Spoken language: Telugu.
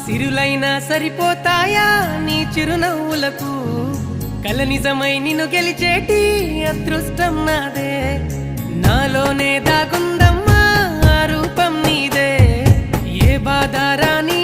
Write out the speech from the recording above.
సిరులైనా సరిపోతాయా నీ చిరునవ్వులకు కల నిజమై నిన్ను గెలిచేటి అదృష్టం నాదే నాలోనే దాగుందమ్మా ఆ రూపం నీదే ఏ బాధ రాని